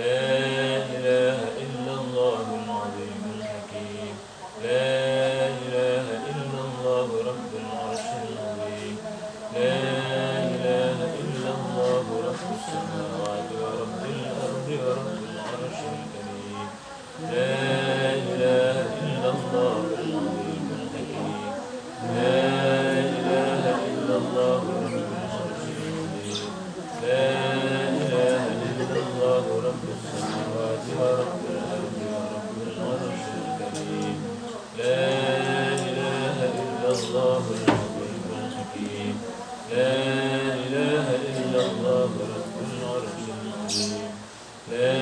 لا إله إلا الله العظيم الحكيم لا إله إلا الله رب العرش العظيم لا إله إلا الله رب السماوات ورب الأرض ورب العرش الكريم لا إله إلا الله العظيم الحكيم لا إله إلا الله رب العرش العظيم لا إله إلا الله رب السماوات ورب الأرض ورب العرش الكريم لا إله إلا الله العظيم الحكيم لا إله إلا الله رب العرش العظيم لا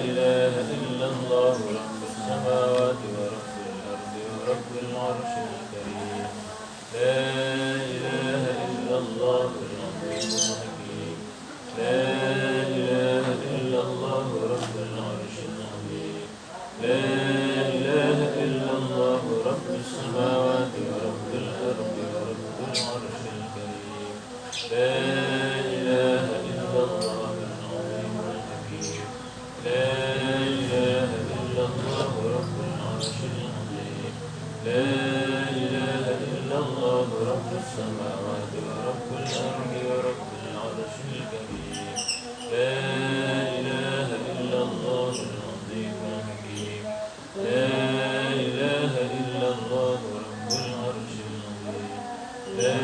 إله إلا الله رب السماوات ورب الأرض ورب العرش الكريم لا إله إلا الله العظيم الحكيم لا إله إلا الله رب العرش العظيم لا إله إلا الله رب السماوات ورب الأرض ورب العرش الكريم لا إله إلا الله العظيم الحكيم لا إله إلا الله رب العرش العظيم لا إله إلا الله رب السماوات ورب الأرض ورب العرش الكريم لا إله إلا الله العظيم الحكيم لا إله إلا الله رب العرش العظيم لا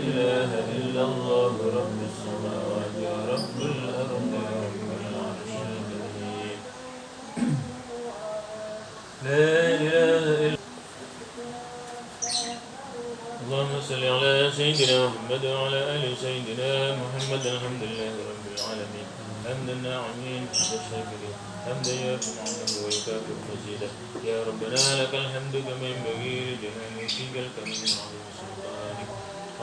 إله إلا الله رب السماوات ورب الأرض ورب العرش الكريم لا إله إلا اللهم صل على سيدنا محمد وعلى آل سيدنا محمد الحمد لله رب العالمين حمد الناعمين حمد الشاكرين حمدا يوافي نعمه ويكافئ مزيدا يا ربنا لك الحمد كما ينبغي لجلال وجهك الكريم وعظيم سلطانك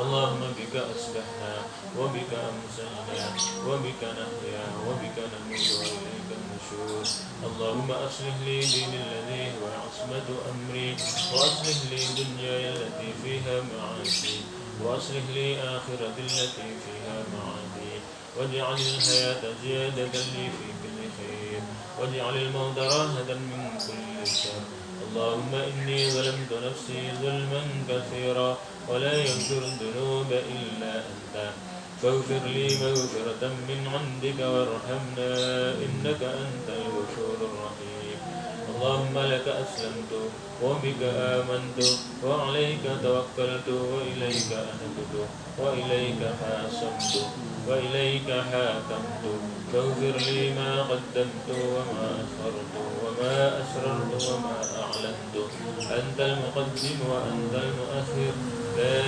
اللهم بك أصبحنا وبك أمسينا وبك نحيا وبك نموت وإليك النشور اللهم أصلح لي ديني الذي هو عصمة أمري وأصلح لي دنياي التي فيها معاشي وأصلح لي آخرتي التي فيها معادي واجعل الحياة زيادة لي في كل خير واجعل الموت راحة من كل شر اللهم إني ظلمت نفسي ظلما كثيرا ولا يغفر الذنوب إلا أنت فاغفر لي مغفرة من عندك وارحمنا إنك أنت الغفور الرحيم اللهم لك أسلمت وبك آمنت وعليك توكلت وإليك أنبت وإليك حاصمت وإليك حاكمت فاغفر لي ما قدمت وما أخرت وما أسررت وما أعلنت أنت المقدم وأنت المؤخر لا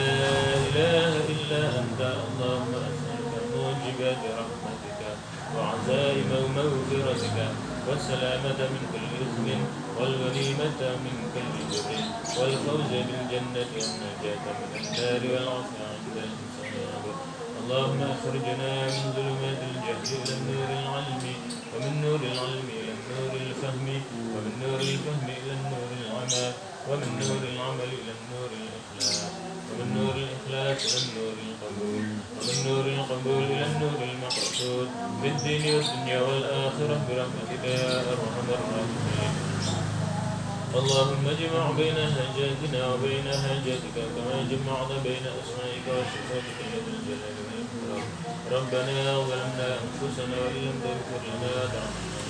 إله إلا أنت اللهم أسألك موجبات رحمتك وعزائم مغفرتك والسلامة من كل إثم والغنيمة من كل بر والفوز بالجنة والنجاة من النار والعفو عند الحساب اللهم أخرجنا من ظلمات الجهل إلى النور العلم ومن نور العلم إلى النور الفهم ومن نور الفهم إلى النور العمى ومن نور العمل إلى النور الإخلاص ومن نور الإخلاص إلى النور القبول ومن نور القبول إلى النور المقصود في الدين والدنيا والآخرة برحمتك يا أرحم الراحمين اللهم اجمع بين حاجاتنا وبين حاجاتك كما جمعت بين أسمائك وصفاتك يا ذا الجلال والإكرام ربنا ظلمنا أنفسنا وإن لم تغفر لنا وترحمنا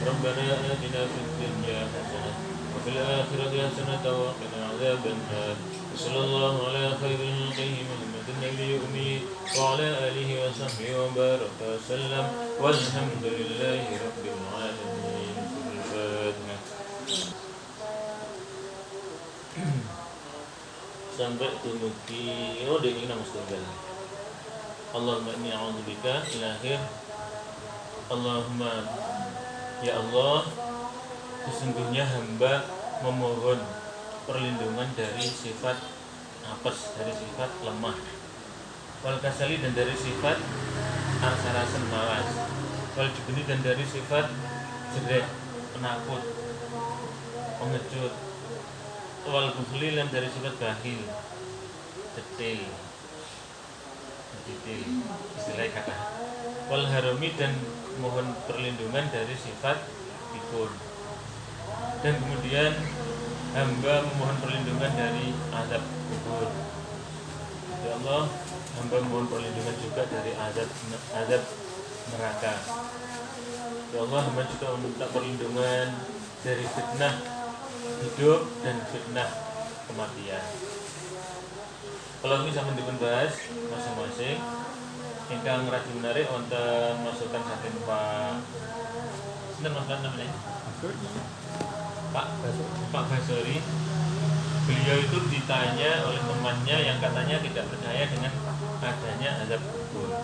ربنا آتنا في الدنيا حسنة وفي الآخرة حسنة وقنا عذاب النار وصلى الله على خير خلقه محمد النبي الأمي وعلى آله وصحبه وبارك وسلم والحمد لله رب العالمين. الفاتحة. Sampai dumugi ini nama setunggal. Allahumma inni a'udzubika ilahir. Allahumma ya Allah, sesungguhnya hamba memohon perlindungan dari sifat apes, dari sifat lemah, wal kasali, dan dari sifat arsarasen malas, wal jubni, dan dari sifat jelek, penakut, pengecut, wal bukhli, dan dari sifat bakhil, detil, istilahnya kata wal harami, dan mohon perlindungan dari sifat pikun. Dan kemudian hamba memohon perlindungan dari azab kubur. Ya Allah, hamba mohon perlindungan juga dari azab neraka. Ya Allah, hamba juga meminta perlindungan dari fitnah hidup dan fitnah kematian. Kalau ini sama dipun bahas masing-masing. Ingkang rajin menarik wonten masukan saking Pak sinten Mas namanya? Pak Basori. Beliau itu ditanya oleh temannya yang katanya tidak percaya dengan adanya azab kubur.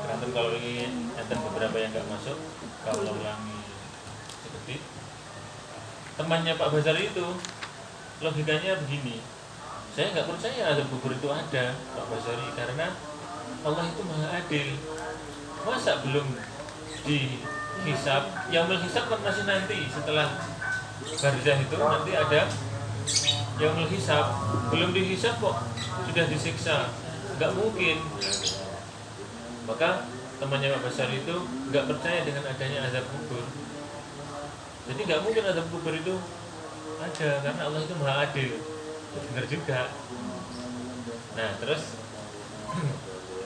Karena kalau ini ada beberapa yang nggak masuk, kalau ulangi sedikit. Temannya Pak Basori itu logikanya begini, saya nggak percaya azab kubur itu ada, Pak Basori, karena Allah itu maha adil. Masa belum dihisab? Yaumul hisab kan masih nanti, setelah barzah itu nanti ada yaumul hisab. Belum dihisab kok sudah disiksa, nggak mungkin. Maka temannya Pak Basari itu nggak percaya dengan adanya azab kubur. Jadi nggak mungkin azab kubur itu ada, karena Allah itu maha adil. Benar juga. Nah terus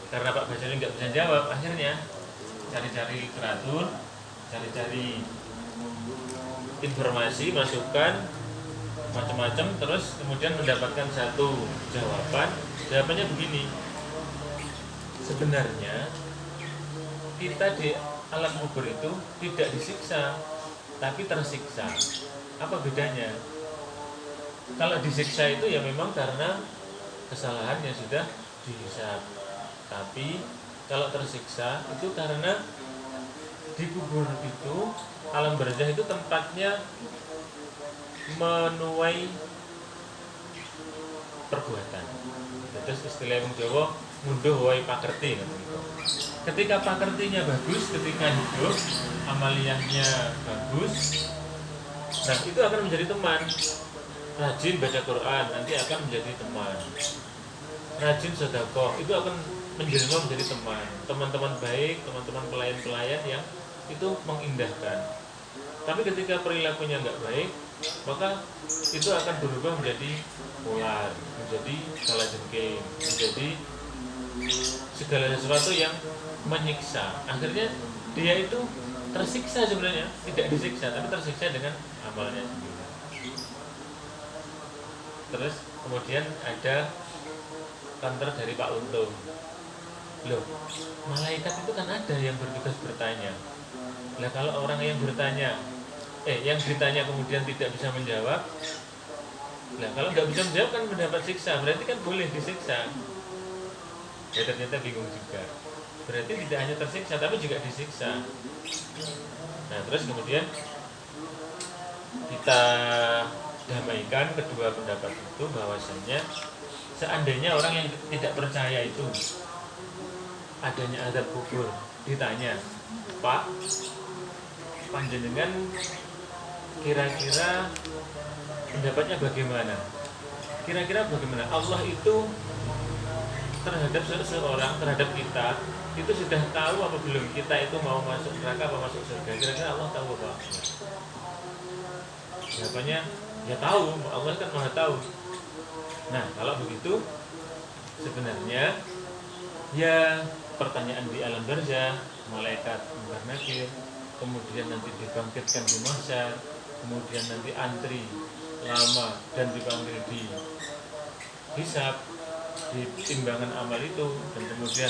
karena Pak Basari nggak bisa jawab, akhirnya cari-cari literatur, cari-cari informasi, masukan macam-macam, terus kemudian mendapatkan satu jawaban. Jawabannya begini, sebenarnya kita di alam kubur itu tidak disiksa, tapi tersiksa. Apa bedanya? Kalau disiksa itu ya memang karena kesalahan yang sudah dihisab. Tapi kalau tersiksa itu karena di kubur itu, alam barzah itu tempatnya menuai perbuatan. Terus istilah wong Jawa munduh wae pakerti gitu. Ketika pakertinya bagus, ketika hidup amaliyahnya bagus, nah itu akan menjadi teman. Rajin baca Quran nanti akan menjadi teman. Rajin sedekah itu akan menjadi teman. Teman-teman baik, teman-teman pelayan-pelayan yang itu mengindahkan. Tapi ketika perilakunya nggak baik, maka itu akan berubah menjadi ular, menjadi kalajengking, menjadi segala sesuatu yang menyiksa. Akhirnya dia itu tersiksa sebenarnya, tidak disiksa, tapi tersiksa dengan amalnya sendiri. Terus kemudian ada counter dari Pak Untung. Loh, malaikat itu kan ada yang bertugas bertanya. Nah kalau orang yang bertanya, yang ditanya kemudian tidak bisa menjawab, nah kalau nggak bisa menjawab kan mendapat siksa, berarti kan boleh disiksa. Ya ternyata bingung juga. Berarti tidak hanya tersiksa, tapi juga disiksa. Nah terus kemudian kita damaikan kedua pendapat itu, bahwasanya seandainya orang yang tidak percaya itu adanya azab kubur ditanya, Pak, panjenengan kira-kira pendapatnya bagaimana? Kira-kira bagaimana? Allah itu terhadap seseorang, terhadap kita itu sudah tahu apa belum? Kita itu mau masuk neraka apa masuk surga? Kira-kira Allah tahu apa? Jawabannya, ya tahu, Allah kan maha tahu. Nah kalau begitu sebenarnya ya pertanyaan di alam barzah, malaikat mungkar nakir, kemudian nanti dibangkitkan di mahsyar, kemudian nanti antri lama dan dipanggil di hisab, di timbangan amal itu, dan kemudian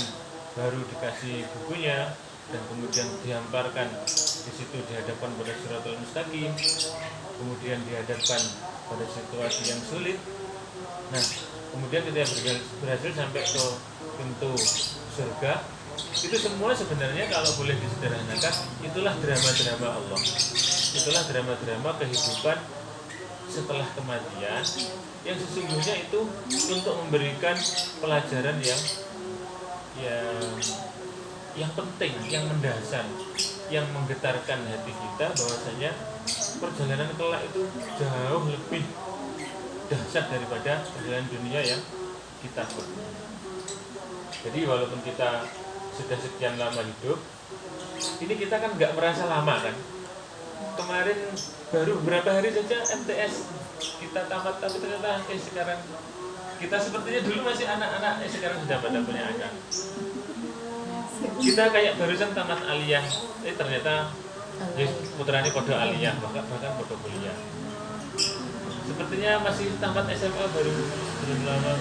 baru dikasih bukunya, dan kemudian dihamparkan di situ, dihadapkan pada siratul mustaqim, kemudian dihadapkan pada situasi yang sulit. Nah kemudian kita berhasil sampai ke pintu surga. Itu semua sebenarnya kalau boleh disederhanakan, itulah drama-drama Allah, itulah drama-drama kehidupan setelah kematian, yang sesungguhnya itu untuk memberikan pelajaran yang penting, yang mendasar, yang menggetarkan hati kita, bahwasanya perjalanan kelak itu jauh lebih dahsyat daripada perjalanan dunia yang kita. Jadi walaupun kita sudah sekian lama hidup, ini kita kan nggak merasa lama kan. Kemarin baru beberapa hari saja MTS kita tamat, tapi ternyata sekarang kita sepertinya dulu masih anak-anak, sekarang sudah pada punya anak. Kita kayak barusan tamat aliyah, ternyata putrane podo aliyah, bahkan podo kuliah. Sepertinya masih tamat SMA belum lama,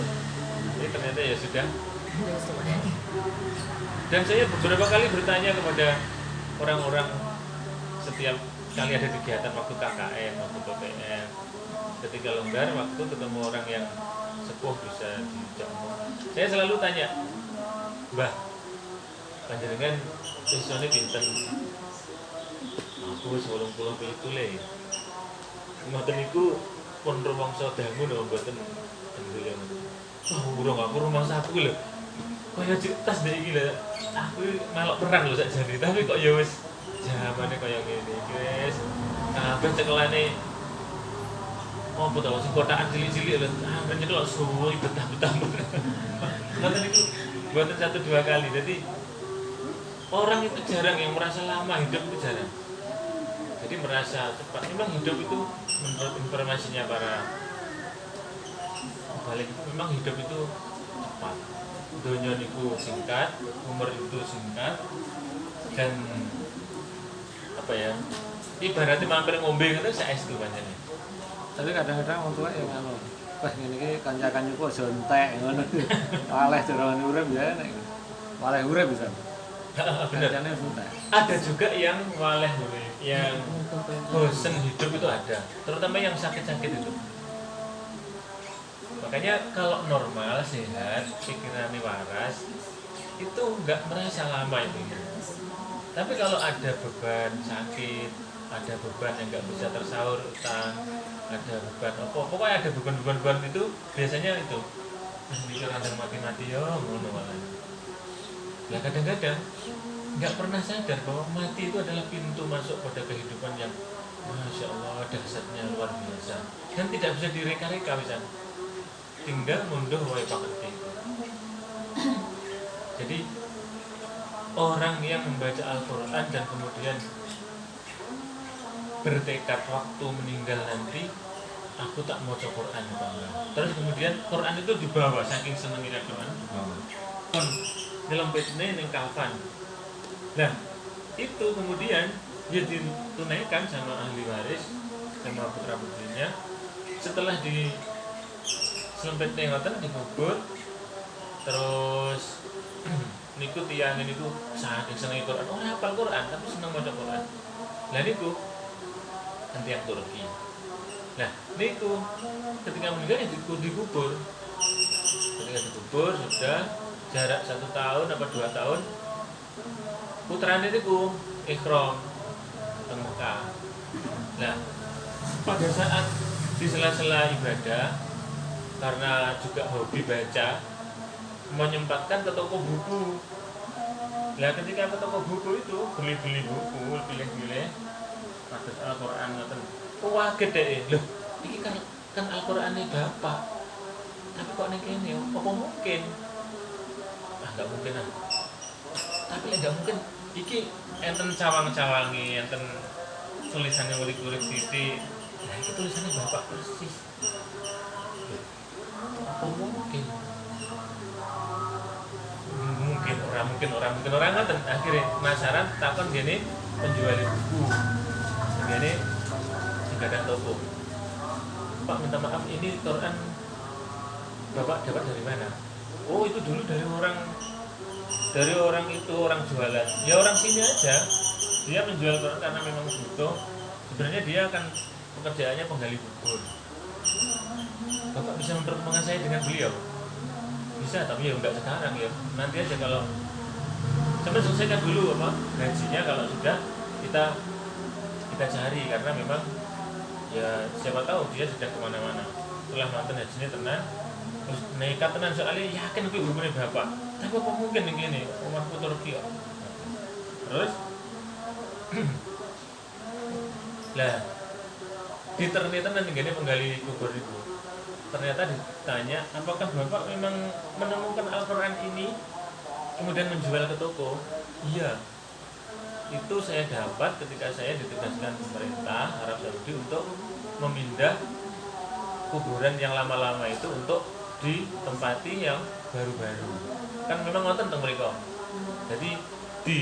ini ternyata ya sudah. Dan saya beberapa kali bertanya kepada orang-orang setiap kali ada kegiatan waktu KKN, waktu PPN, ketika longgar, waktu ketemu orang yang sepuh bisa dijamu, saya selalu tanya, Mbah, panjenengan siswane pinten? Aku 87 le. Ngoten niku pun rumangsa dangu lho mboten ndeleng. Wah, urung aku rumangsa aku lho. Kaya tas dek iki lho. Aku melok perang lho sakjane, tapi kok ya wis jamane kaya ngene iki wis. Kabeh cekelane opo to sing kotakan cilik-cilik lho. Nyekel suwi betah-betah. Ngoten niku mboten 1-2 kali. Jadi orang itu jarang yang merasa lama hidup, itu jarang. Jadi merasa cepat. Memang hidup itu menurut informasinya para balik, memang hidup itu cepat. Dunia niku singkat, umur itu singkat, dan apa ya? Ibaratnya mampir ngombe itu saestu pancene. Tapi kadang-kadang wong tuwa ya ngono. Wah ngene iki kanca-kancaku aja entek ngono. Waleh durung urip ya nek. Waleh urip bisa. Bener. Ada juga yang waleh urip, yang bosen hidup itu ada, terutama yang sakit-sakit itu. Makanya kalau normal, sehat, pikirannya waras, itu nggak merasa lama itu. Tapi kalau ada beban sakit, ada beban yang nggak bisa tersaur utang, ada beban apa, pokoknya ada beban-beban itu biasanya itu mikir ada mati-mati ya ngono malah. Ya kadang-kadang nggak pernah sadar bahwa mati itu adalah pintu masuk pada kehidupan yang Masya Allah dahsyatnya luar biasa dan tidak bisa direka-reka misalnya. Tinggal mundur wae pakai. Jadi orang yang membaca Al-Quran dan kemudian bertekad waktu meninggal nanti aku tak mau Quran terus kemudian Quran itu dibawa saking senengnya Quran kon nyelempitne ning kafan. Nah itu kemudian dia ditunaikan sama ahli waris sama putra putrinya setelah di selempitne ngoten dikubur terus niku tiyang niku saking senenge Quran ora hafal Quran tapi seneng maca Quran. Lah niku yang Turki. Nah, niku ketika meninggal ya dikubur. Ketika dikubur sudah jarak 1 tahun apa 2 tahun. Putrane niku ikhram teng Mekah. Nah, pada saat di sela-sela ibadah karena juga hobi baca menyempatkan ke toko buku. Nah, ketika ke toko buku itu beli-beli buku, pilih-pilih kados Al-Qur'an ngoten. Wah gede lho, iki kan Al-Qur'ane Bapak. Tapi kok ning kene apa mungkin? Ah enggak mungkin ah. Tapi enggak mungkin iki enten cawang-cawangi, enten tulisannya ulik-ulik titik. Nah, itu tulisannya Bapak persis. Apa mungkin? Mungkin orang ngoten. Akhirnya penasaran takon gini penjual buku. Ini tidak ada toko. Pak minta maaf ini Quran Bapak dapat dari mana? Oh itu dulu dari orang itu orang jualan. Ya orang sini aja. Dia menjual Quran karena memang butuh. Sebenarnya dia akan pekerjaannya penggali kubur. Bapak bisa mempertemukan saya dengan beliau? Bisa, tapi ya enggak sekarang ya. Nanti aja kalau sampai selesaikan dulu apa gajinya kalau sudah kita cari karena memang ya siapa tahu dia sudah kemana-mana setelah mantan hajinya tenan terus nekat tenan soalnya yakin gue hubungannya Bapak tapi apa mungkin begini umatku Turki terus lah diternyata nanti gini penggali kubur itu ternyata ditanya apakah Bapak memang menemukan Al-Quran ini kemudian menjual ke toko. Iya, itu saya dapat ketika saya ditugaskan pemerintah Arab Saudi untuk memindah kuburan yang lama-lama itu untuk ditempati yang baru-baru. Kan memang ngoten teng mriko. Jadi di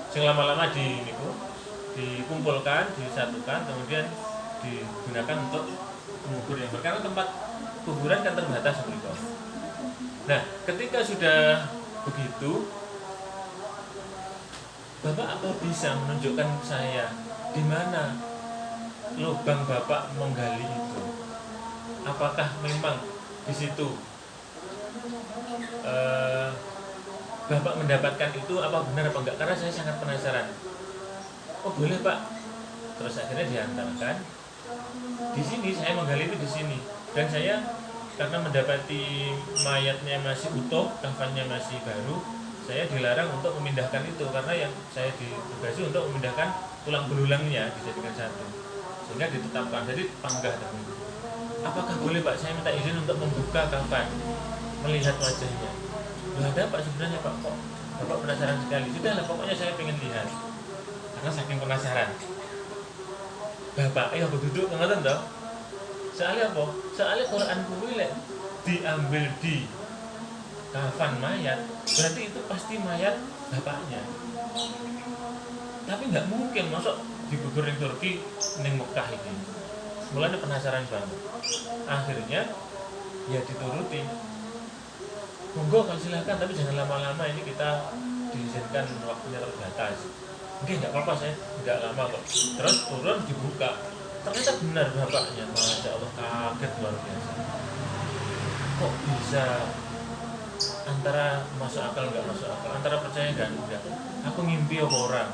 sing lama-lama di niku dikumpulkan, disatukan, kemudian digunakan untuk mengubur yang baru. Karena tempat kuburan kan terbatas mriko. Nah, ketika sudah begitu, Bapak apa bisa menunjukkan saya di mana lubang Bapak menggali itu? Apakah memang di situ Bapak mendapatkan itu apa benar apa enggak? Karena saya sangat penasaran. Oh boleh Pak. Terus akhirnya diantarkan. Di sini saya menggali itu di sini. Dan saya karena mendapati mayatnya masih utuh, kafannya masih baru, saya dilarang untuk memindahkan itu karena yang saya ditugasi untuk memindahkan tulang belulangnya dijadikan satu. Sehingga ditetapkan. Jadi panggah namanya. Apakah boleh Pak saya minta izin untuk membuka kafan, melihat wajahnya? Loh ada Pak sebenarnya Pak, kok Bapak penasaran sekali. Sudahlah pokoknya saya pengen lihat. Karena saking penasaran. Bapak, ayo duduk ngoten toh. Soalnya apa? Soalnya Quran kuwi lek diambil di kafan mayat, berarti itu pasti mayat bapaknya. Tapi nggak mungkin masuk dikubur di Turki ning Mekah ini. Mulanya penasaran banget. Akhirnya ya dituruti. Monggo kalau silakan, tapi jangan lama-lama, ini kita diizinkan waktunya terbatas. Oke, nggak apa-apa, saya nggak lama kok. Terus turun dibuka, ternyata benar bapaknya. Masya Allah, kaget luar biasa. Kok bisa antara masuk akal nggak masuk akal, antara percaya dan enggak. Aku ngimpi apa orang.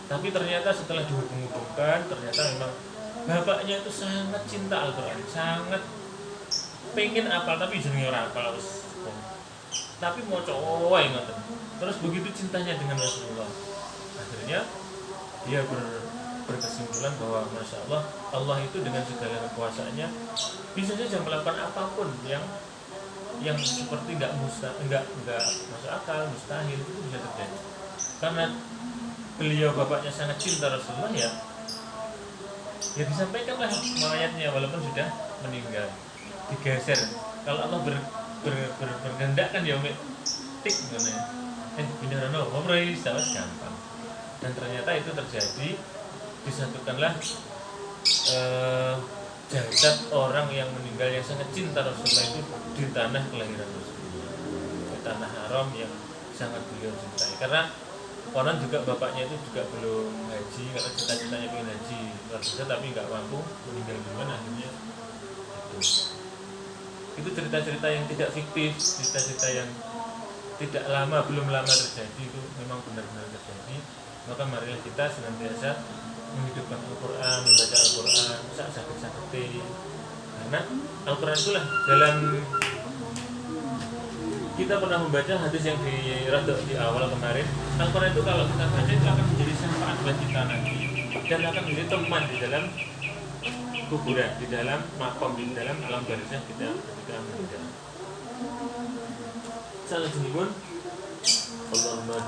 Tapi ternyata setelah dihubung-hubungkan, ternyata memang bapaknya itu sangat cinta Al-Quran, sangat pengen apal tapi jenenge ora apal wis. Tapi mau coba ngoten. Terus begitu cintanya dengan Rasulullah. Akhirnya dia berkesimpulan bahwa Masya Allah, Allah itu dengan segala kekuasaannya bisa saja melakukan apapun yang seperti enggak masuk akal, mustahil, itu bisa terjadi. Karena beliau bapaknya sangat cinta Rasulullah, ya disampaikanlah mayatnya walaupun sudah meninggal, digeser. Kalau Allah berkehendak kan ya tik namanya. Binarano ngomong sangat gampang. Dan ternyata itu terjadi, disatukanlah jasad orang yang meninggal yang sangat cinta Rasulullah itu di tanah kelahiran Rasulullah, di tanah haram yang sangat beliau cintai. Karena konon juga bapaknya itu juga belum haji, karena cita-citanya pengen haji luar biasa tapi nggak mampu, meninggal duluan. Akhirnya itu cerita-cerita yang tidak fiktif, cerita-cerita yang belum lama terjadi, itu memang benar-benar terjadi. Maka marilah kita senantiasa menghidupkan Al-Quran, membaca Al-Quran sakit-sakit, karena Al-Quran itulah dalam kita pernah membaca hadis yang di awal kemarin. Al-Quran itu kalau kita baca itu akan menjadi syafaat buat kita nanti, dan akan menjadi teman di dalam kuburan, di dalam makom, di dalam alam barzah kita ketika meninggal. Salajengipun Allahumma